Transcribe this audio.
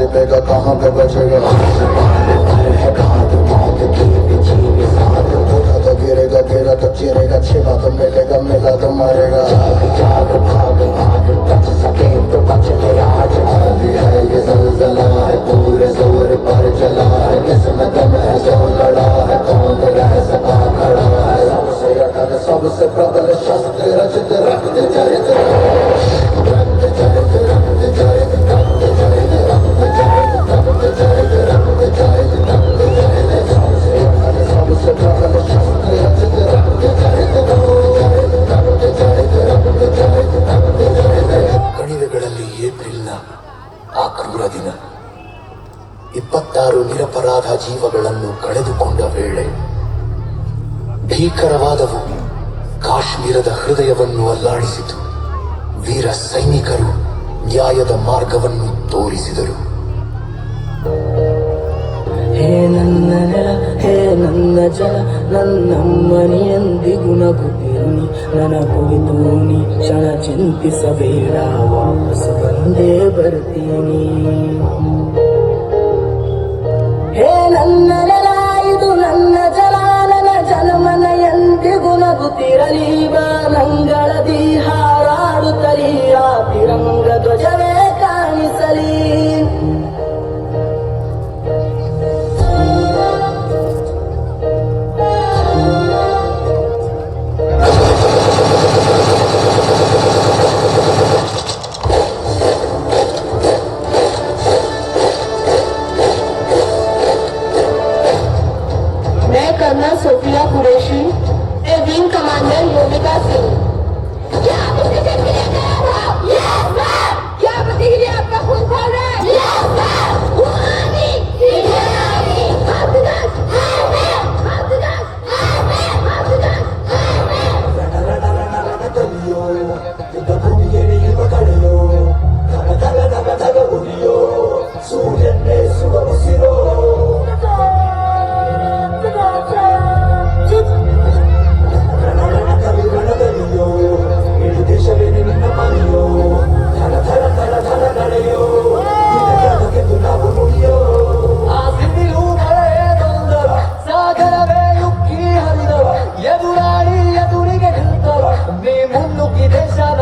छिपेगा कहाँ पे बचेगा है कहाँ तो मौत की भी साथ उठा तो गिरेगा गिरा तो चिरेगा छिपा तो मिलेगा मिला तो मरेगा जाग जाग भाग भाग बच सके तो बच ले आज अभी है ये ज़लज़ला है पूरे जोर पर चला है किसमें दम है जो लड़ा है कौन रह सका खड़ा है सबसे अटल सबसे प्रबल शस्त्र रचित रक्त चरित रक्त चरित रक्त चरित रक्त चरित रक्त चरित रक्त चरित रक्त चरित रक्त चरित सबसे अटल सबसे प्रबल शस्त्र रचित रक्त चरित रक्त चरित रक्त चरित रक्त चरित ಕಣಿವೆಗಳಲ್ಲಿ ಏಪ್ರಿಲ್ನ ಆ ಕ್ರೂರ ದಿನ 26 ನಿರಪರಾಧ ಜೀವಗಳನ್ನು ಕಳೆದುಕೊಂಡ ವೇಳೆ ಭೀಕರವಾದವು ಕಾಶ್ಮೀರದ ಹೃದಯವನ್ನು ಅಲ್ಲಾಡಿಸಿತು. ವೀರ ಸೈನಿಕರು ನ್ಯಾಯದ ಮಾರ್ಗವನ್ನು ತೋರಿಸಿದರು. ಹೇ ನನ್ನ ನೆಲ, ಹೇ ನನ್ನ ಜಲ, ನನ್ನಮ್ಮನಿಯಂದಿಗೂ ನಗುತ್ತಿರುನಿ, ನನ್ನ ಕುರಿತು ನೀ ಕ್ಷಣ ಚಿಂತಿಸಬೇಡ, ವಾಪಸ್ ಬಂದೇ ಬರ್ತೀನಿ. ಹೇ ನನ್ನ ನೆಲ, ಇದು ನನ್ನ ಜಲ, ನನ್ನ ಜನಮನ ಎಂದಿಗೂ ನಗುತ್ತಿರಲಿ, ಬಾನಂಗಳದಿ ಹಾರಾಡುತ್ತಲಿ, ಆ ತಿರಂಗ ಧ್ವಜವೇ ಕಾಣಿಸಲಿ. Colonel Sophia Qureshi, a wing commander Vyomika Singh. क्या आप इसे देख के लेकर आए हो? Yes, sir! क्या पति के लिए आपका खून खोल रहे हैं? Yes, sir! Army! Indian army! Afghan army! Afghan army! Afghan army! ಎದುರಾಳಿ ಎದುರಿಗೆ ನಿಲ್ತರು, ನೀ ಮುನ್ನುಗ್ಗಿ ದೇಶದ